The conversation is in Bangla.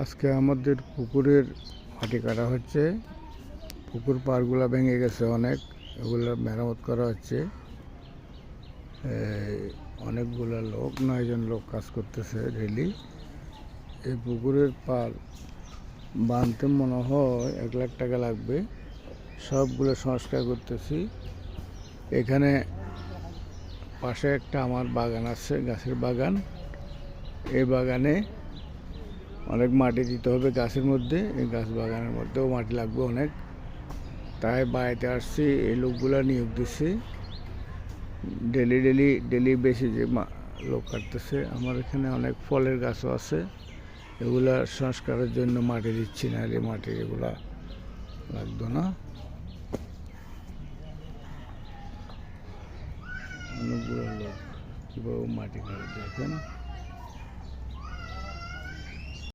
আজকে আমাদের পুকুরের মাটি কাটা হচ্ছে। পুকুর পাড়গুলো ভেঙে গেছে অনেক, এগুলো মেরামত করা হচ্ছে। অনেকগুলো লোক, 9 জন লোক কাজ করতেছে ডেলি। এই পুকুরের পাড় বাঁধতে মনে হয় 1 লাখ টাকা লাগবে। সবগুলো সংস্কার করতেছি। এখানে পাশে একটা আমার বাগান আছে, গাছের বাগান। এই বাগানে অনেক মাটি দিতে হবে গাছের মধ্যে, এই গাছ বাগানের মধ্যেও মাটি লাগবে অনেক। তাই বাড়িতে আসছি, এই লোকগুলা নিয়োগ দিচ্ছি। ডেলি বেশি যে লোক কাটতেছে। আমার এখানে অনেক ফলের গাছও আছে, এগুলা সংস্কারের জন্য মাটি দিচ্ছি, না এই মাটি এগুলা লাগতো না। অনেকগুলো লোক কীভাবে মাটি কাটে দেখেন।